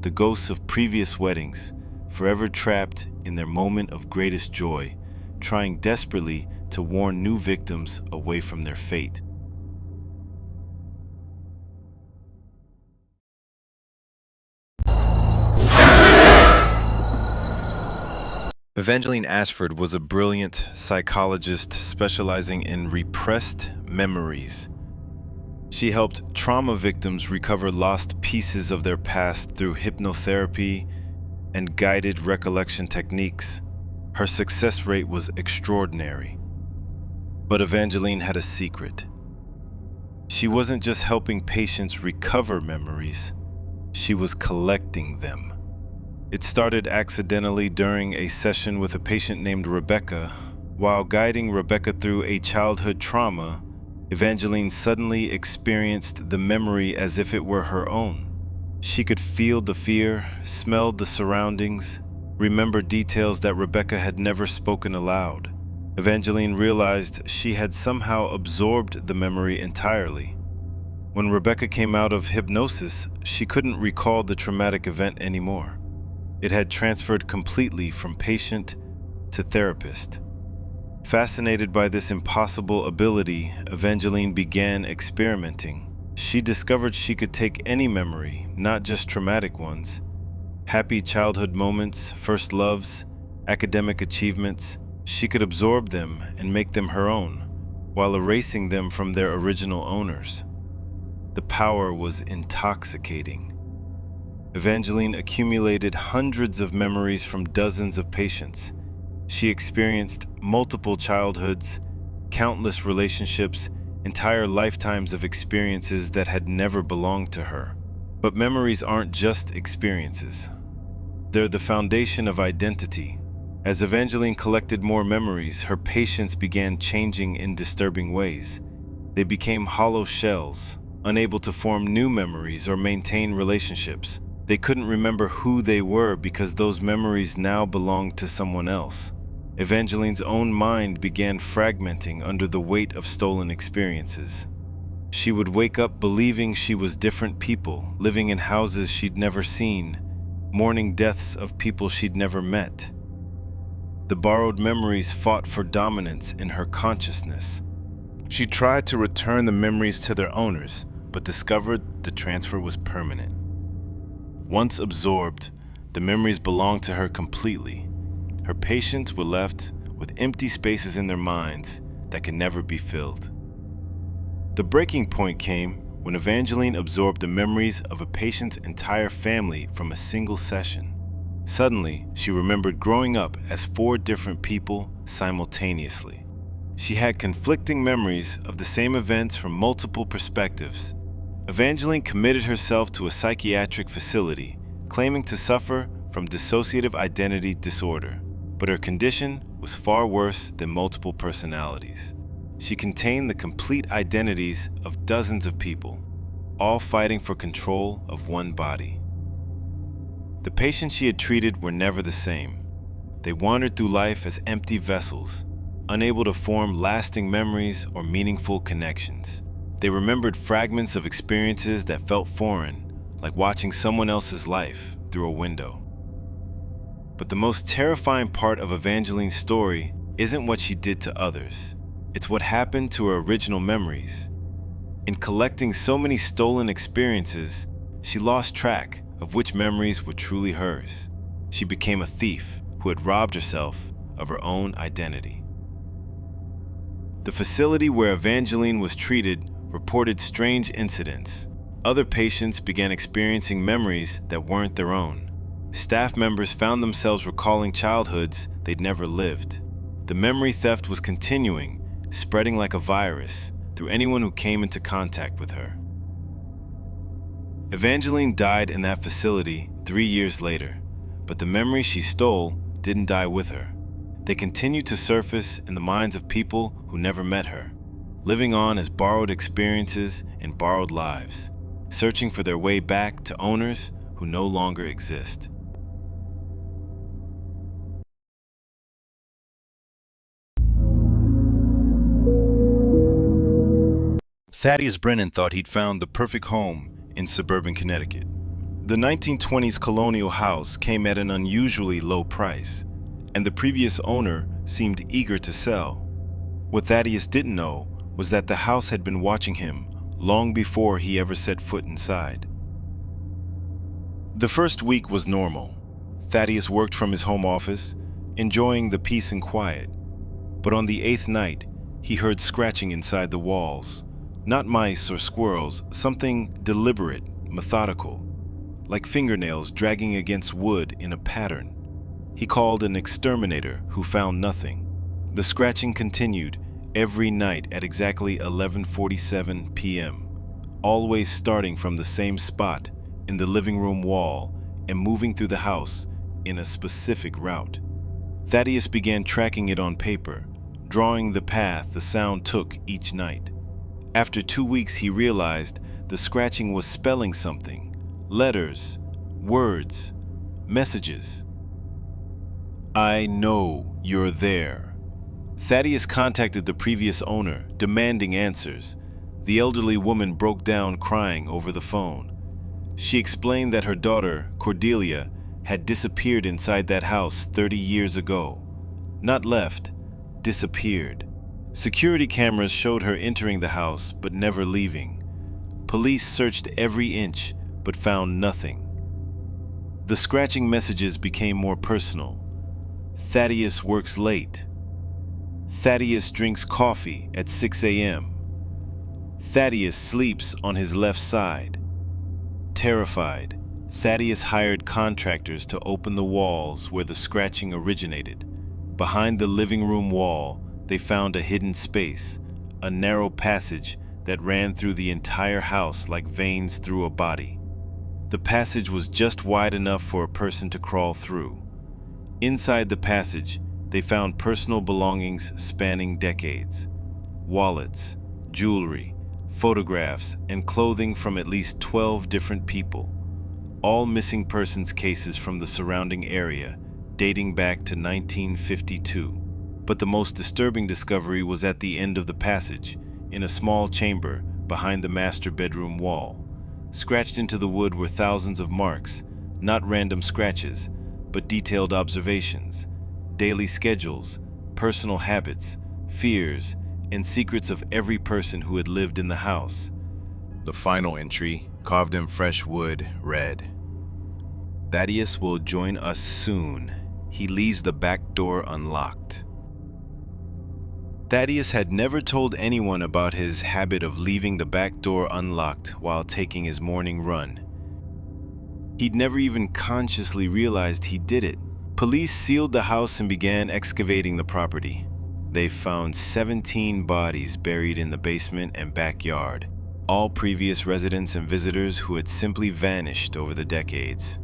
the ghosts of previous weddings, forever trapped in their moment of greatest joy, trying desperately to warn new victims away from their fate. Evangeline Ashford was a brilliant psychologist specializing in repressed memories. She helped trauma victims recover lost pieces of their past through hypnotherapy and guided recollection techniques. Her success rate was extraordinary. But Evangeline had a secret. She wasn't just helping patients recover memories, she was collecting them. It started accidentally during a session with a patient named Rebecca. While guiding Rebecca through a childhood trauma, Evangeline suddenly experienced the memory as if it were her own. She could feel the fear, smell the surroundings, remember details that Rebecca had never spoken aloud. Evangeline realized she had somehow absorbed the memory entirely. When Rebecca came out of hypnosis, she couldn't recall the traumatic event anymore. It had transferred completely from patient to therapist. Fascinated by this impossible ability, Evangeline began experimenting. She discovered she could take any memory, not just traumatic ones. Happy childhood moments, first loves, academic achievements. She could absorb them and make them her own, while erasing them from their original owners. The power was intoxicating. Evangeline accumulated hundreds of memories from dozens of patients. She experienced multiple childhoods, countless relationships, entire lifetimes of experiences that had never belonged to her. But memories aren't just experiences. They're the foundation of identity. As Evangeline collected more memories, her patients began changing in disturbing ways. They became hollow shells, unable to form new memories or maintain relationships. They couldn't remember who they were because those memories now belonged to someone else. Evangeline's own mind began fragmenting under the weight of stolen experiences. She would wake up believing she was different people, living in houses she'd never seen, mourning deaths of people she'd never met. The borrowed memories fought for dominance in her consciousness. She tried to return the memories to their owners, but discovered the transfer was permanent. Once absorbed, the memories belonged to her completely. Her patients were left with empty spaces in their minds that could never be filled. The breaking point came when Evangeline absorbed the memories of a patient's entire family from a single session. Suddenly, she remembered growing up as 4 different people simultaneously. She had conflicting memories of the same events from multiple perspectives. Evangeline committed herself to a psychiatric facility, claiming to suffer from dissociative identity disorder. But her condition was far worse than multiple personalities. She contained the complete identities of dozens of people, all fighting for control of one body. The patients she had treated were never the same. They wandered through life as empty vessels, unable to form lasting memories or meaningful connections. They remembered fragments of experiences that felt foreign, like watching someone else's life through a window. But the most terrifying part of Evangeline's story isn't what she did to others. It's what happened to her original memories. In collecting so many stolen experiences, she lost track of which memories were truly hers. She became a thief who had robbed herself of her own identity. The facility where Evangeline was treated reported strange incidents. Other patients began experiencing memories that weren't their own. Staff members found themselves recalling childhoods they'd never lived. The memory theft was continuing, spreading like a virus through anyone who came into contact with her. Evangeline died in that facility 3 years later, but the memories she stole didn't die with her. They continued to surface in the minds of people who never met her, living on as borrowed experiences and borrowed lives, searching for their way back to owners who no longer exist. Thaddeus Brennan thought he'd found the perfect home in suburban Connecticut. The 1920s colonial house came at an unusually low price, and the previous owner seemed eager to sell. What Thaddeus didn't know was that the house had been watching him long before he ever set foot inside. The first week was normal. Thaddeus worked from his home office, enjoying the peace and quiet. But on the 8th night, he heard scratching inside the walls, Not mice or squirrels, something deliberate, methodical, like fingernails dragging against wood in a pattern. He called an exterminator who found nothing. The scratching continued every night at exactly 11:47 p.m., always starting from the same spot in the living room wall and moving through the house in a specific route. Thaddeus began tracking it on paper, drawing the path the sound took each night. After 2 weeks, he realized the scratching was spelling something. Letters, words, messages. "I know you're there." Thaddeus contacted the previous owner, demanding answers. The elderly woman broke down crying over the phone. She explained that her daughter, Cordelia, had disappeared inside that house 30 years ago. Not left, disappeared. Security cameras showed her entering the house but never leaving. Police searched every inch but found nothing. The scratching messages became more personal. Thaddeus works late. Thaddeus drinks coffee at 6 a.m. Thaddeus sleeps on his left side. Terrified, Thaddeus hired contractors to open the walls where the scratching originated. Behind the living room wall, they found a hidden space, a narrow passage that ran through the entire house like veins through a body. The passage was just wide enough for a person to crawl through. Inside the passage, they found personal belongings spanning decades: wallets, jewelry, photographs, and clothing from at least 12 different people. All missing persons cases from the surrounding area, dating back to 1952. But the most disturbing discovery was at the end of the passage, in a small chamber behind the master bedroom wall. Scratched into the wood were thousands of marks, not random scratches, but detailed observations, daily schedules, personal habits, fears, and secrets of every person who had lived in the house. The final entry, carved in fresh wood, read, "Thaddeus will join us soon. He leaves the back door unlocked." Thaddeus had never told anyone about his habit of leaving the back door unlocked while taking his morning run. He'd never even consciously realized he did it. Police sealed the house and began excavating the property. They found 17 bodies buried in the basement and backyard, all previous residents and visitors who had simply vanished over the decades.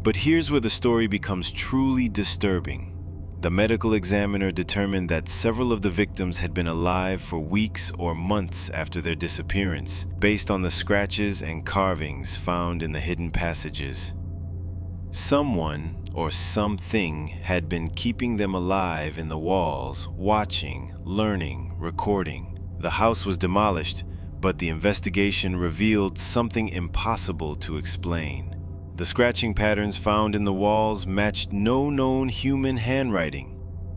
But here's where the story becomes truly disturbing. The medical examiner determined that several of the victims had been alive for weeks or months after their disappearance, based on the scratches and carvings found in the hidden passages. Someone or something had been keeping them alive in the walls, watching, learning, recording. The house was demolished, but the investigation revealed something impossible to explain. The scratching patterns found in the walls matched no known human handwriting.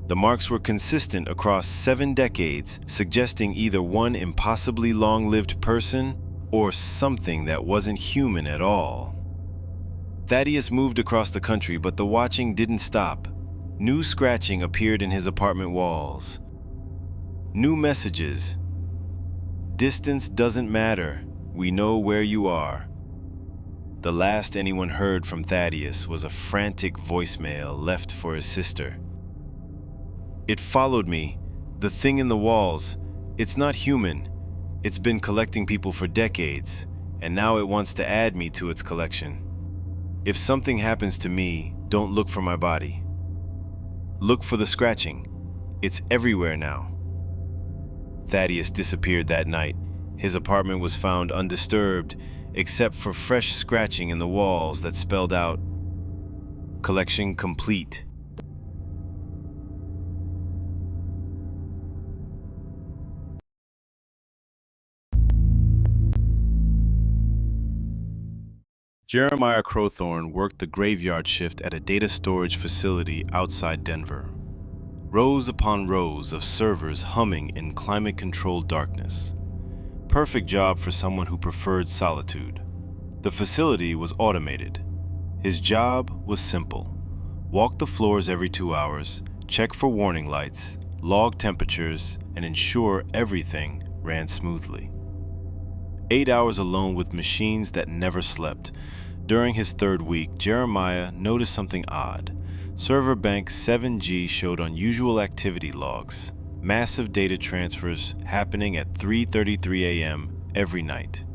The marks were consistent across 7 decades, suggesting either one impossibly long-lived person or something that wasn't human at all. Thaddeus moved across the country, but the watching didn't stop. New scratching appeared in his apartment walls. New messages. "Distance doesn't matter. We know where you are." The last anyone heard from Thaddeus was a frantic voicemail left for his sister. "It followed me. The thing in the walls. It's not human. It's been collecting people for decades, and now it wants to add me to its collection. If something happens to me, don't look for my body. Look for the scratching. It's everywhere now." Thaddeus disappeared that night. His apartment was found undisturbed, except for fresh scratching in the walls that spelled out, "Collection complete." Jeremiah Crowthorne worked the graveyard shift at a data storage facility outside Denver. Rows upon rows of servers humming in climate-controlled darkness. Perfect job for someone who preferred solitude. The facility was automated. His job was simple. Walk the floors every 2 hours, check for warning lights, log temperatures, and ensure everything ran smoothly. 8 hours alone with machines that never slept. During his third week, Jeremiah noticed something odd. Server bank 7G showed unusual activity logs, massive data transfers happening at 3:33 a.m. every night.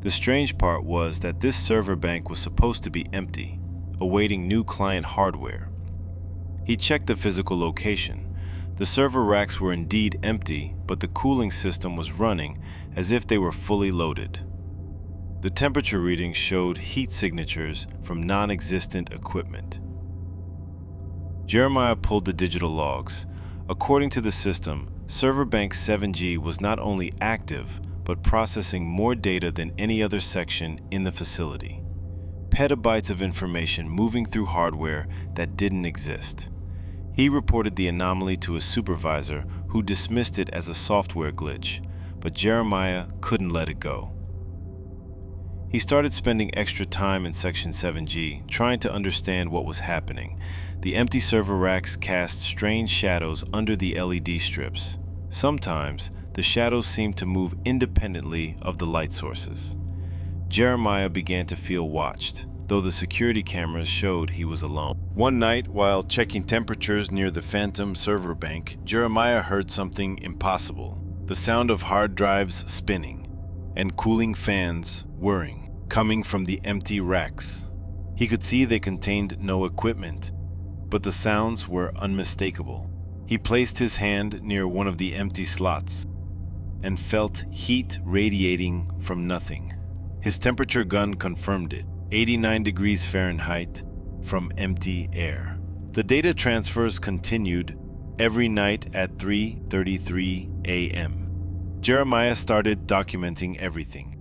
The strange part was that this server bank was supposed to be empty, awaiting new client hardware. He checked the physical location. The server racks were indeed empty, but the cooling system was running as if they were fully loaded. The temperature readings showed heat signatures from non-existent equipment. Jeremiah pulled the digital logs. According to the system, server bank 7G was not only active, but processing more data than any other section in the facility. Petabytes of information moving through hardware that didn't exist. He reported the anomaly to a supervisor who dismissed it as a software glitch, but Jeremiah couldn't let it go. He started spending extra time in Section 7G, trying to understand what was happening. The empty server racks cast strange shadows under the LED strips. Sometimes, the shadows seemed to move independently of the light sources. Jeremiah began to feel watched, though the security cameras showed he was alone. One night, while checking temperatures near the phantom server bank, Jeremiah heard something impossible: the sound of hard drives spinning and cooling fans whirring, coming from the empty racks. He could see they contained no equipment, but the sounds were unmistakable. He placed his hand near one of the empty slots and felt heat radiating from nothing. His temperature gun confirmed it: 89 degrees Fahrenheit from empty air. The data transfers continued every night at 3:33 a.m. Jeremiah started documenting everything,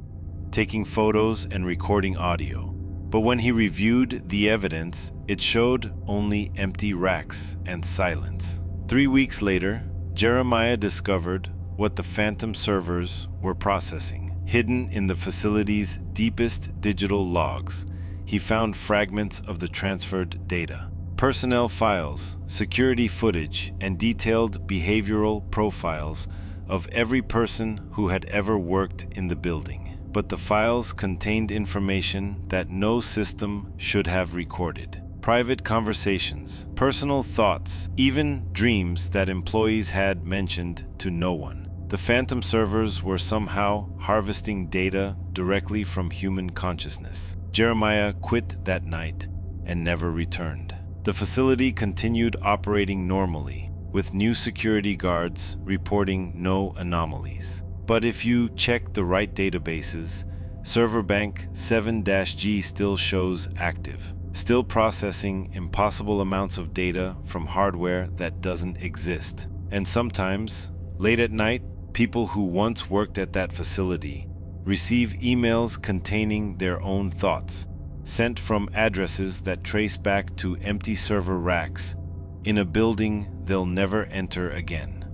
taking photos and recording audio. But when he reviewed the evidence, it showed only empty racks and silence. 3 weeks later, Jeremiah discovered what the phantom servers were processing. Hidden in the facility's deepest digital logs, he found fragments of the transferred data. Personnel files, security footage, and detailed behavioral profiles of every person who had ever worked in the building. But the files contained information that no system should have recorded. Private conversations, personal thoughts, even dreams that employees had mentioned to no one. The phantom servers were somehow harvesting data directly from human consciousness. Jeremiah quit that night and never returned. The facility continued operating normally, with new security guards reporting no anomalies. But if you check the right databases, server bank 7-G still shows active, still processing impossible amounts of data from hardware that doesn't exist. And sometimes, late at night, people who once worked at that facility receive emails containing their own thoughts, sent from addresses that trace back to empty server racks in a building they'll never enter again.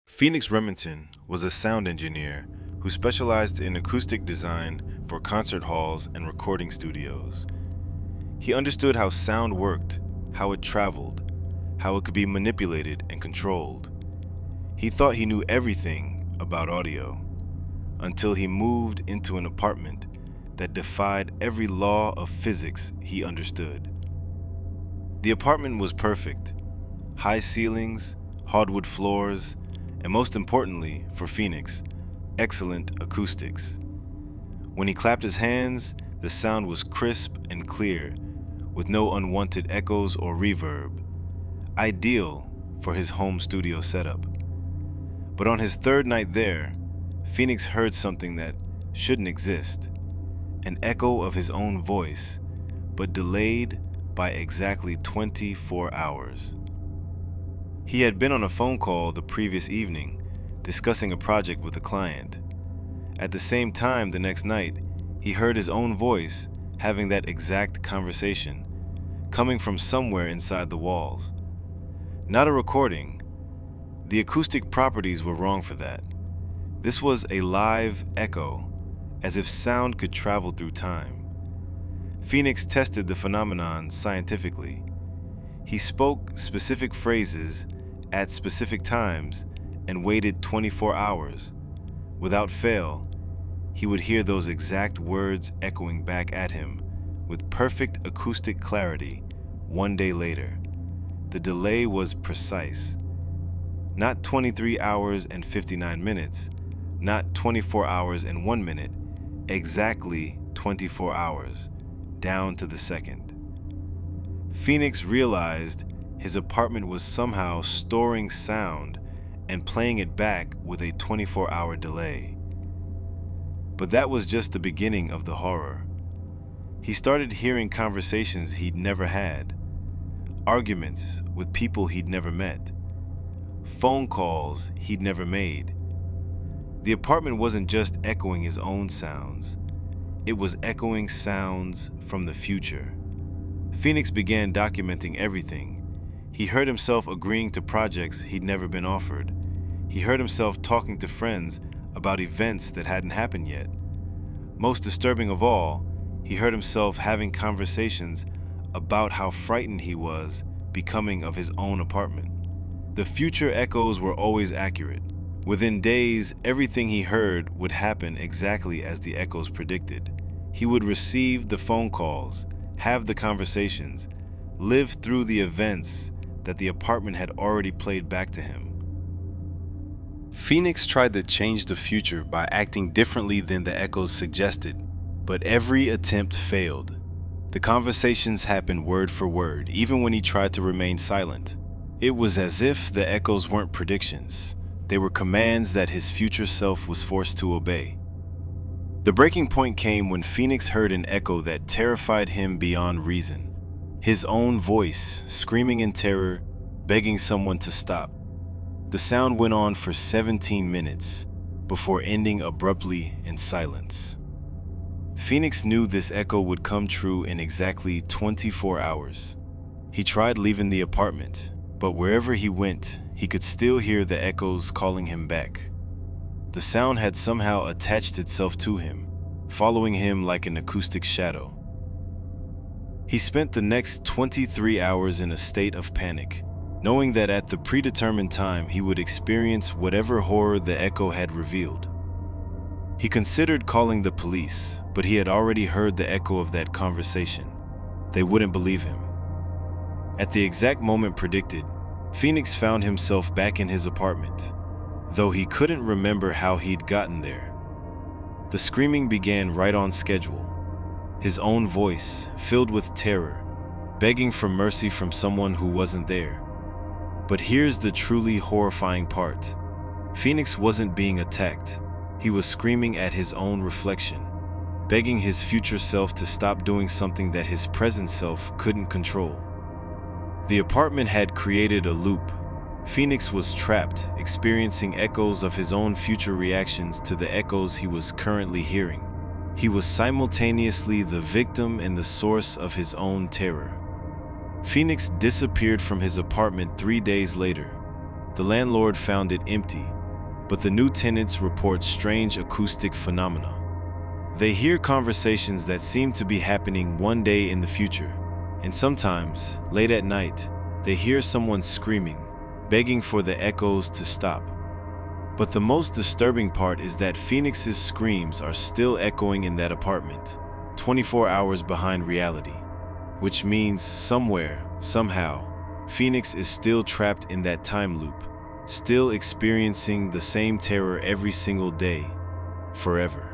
Phoenix Remington was a sound engineer who specialized in acoustic design for concert halls and recording studios. He understood how sound worked, how it traveled, how it could be manipulated and controlled. He thought he knew everything about audio, until he moved into an apartment that defied every law of physics he understood. The apartment was perfect: high ceilings, hardwood floors, and most importantly, for Phoenix, excellent acoustics. When he clapped his hands, the sound was crisp and clear, with no unwanted echoes or reverb, ideal for his home studio setup. But on his third night there, Phoenix heard something that shouldn't exist: an echo of his own voice, but delayed by exactly 24 hours. He had been on a phone call the previous evening, discussing a project with a client. At the same time the next night, he heard his own voice having that exact conversation, coming from somewhere inside the walls. Not a recording. The acoustic properties were wrong for that. This was a live echo, as if sound could travel through time. Phoenix tested the phenomenon scientifically. He spoke specific phrases at specific times and waited 24 hours. Without fail, he would hear those exact words echoing back at him with perfect acoustic clarity 1 day later. The delay was precise. Not 23 hours and 59 minutes, not 24 hours and 1 minute, exactly 24 hours, down to the second. Phoenix realized his apartment was somehow storing sound and playing it back with a 24-hour delay. But that was just the beginning of the horror. He started hearing conversations he'd never had, arguments with people he'd never met, phone calls he'd never made. The apartment wasn't just echoing his own sounds, it was echoing sounds from the future. Phoenix began documenting everything. He heard himself agreeing to projects he'd never been offered. He heard himself talking to friends about events that hadn't happened yet. Most disturbing of all, he heard himself having conversations about how frightened he was becoming of his own apartment. The future echoes were always accurate. Within days, everything he heard would happen exactly as the echoes predicted. He would receive the phone calls, have the conversations, live through the events that the apartment had already played back to him. Phoenix tried to change the future by acting differently than the echoes suggested, but every attempt failed. The conversations happened word for word, even when he tried to remain silent. It was as if the echoes weren't predictions. They were commands that his future self was forced to obey. The breaking point came when Phoenix heard an echo that terrified him beyond reason. His own voice, screaming in terror, begging someone to stop. The sound went on for 17 minutes, before ending abruptly in silence. Phoenix knew this echo would come true in exactly 24 hours. He tried leaving the apartment, but wherever he went, he could still hear the echoes calling him back. The sound had somehow attached itself to him, following him like an acoustic shadow. He spent the next 23 hours in a state of panic, knowing that at the predetermined time he would experience whatever horror the echo had revealed. He considered calling the police, but he had already heard the echo of that conversation. They wouldn't believe him. At the exact moment predicted, Phoenix found himself back in his apartment, though he couldn't remember how he'd gotten there. The screaming began right on schedule, his own voice filled with terror, begging for mercy from someone who wasn't there. But here's the truly horrifying part. Phoenix wasn't being attacked. He was screaming at his own reflection, begging his future self to stop doing something that his present self couldn't control. The apartment had created a loop. Phoenix was trapped, experiencing echoes of his own future reactions to the echoes he was currently hearing. He was simultaneously the victim and the source of his own terror. Phoenix disappeared from his apartment 3 days later. The landlord found it empty, but the new tenants report strange acoustic phenomena. They hear conversations that seem to be happening one day in the future, and sometimes, late at night, they hear someone screaming, begging for the echoes to stop. But the most disturbing part is that Phoenix's screams are still echoing in that apartment, 24 hours behind reality, which means somewhere, somehow, Phoenix is still trapped in that time loop, still experiencing the same terror every single day, forever.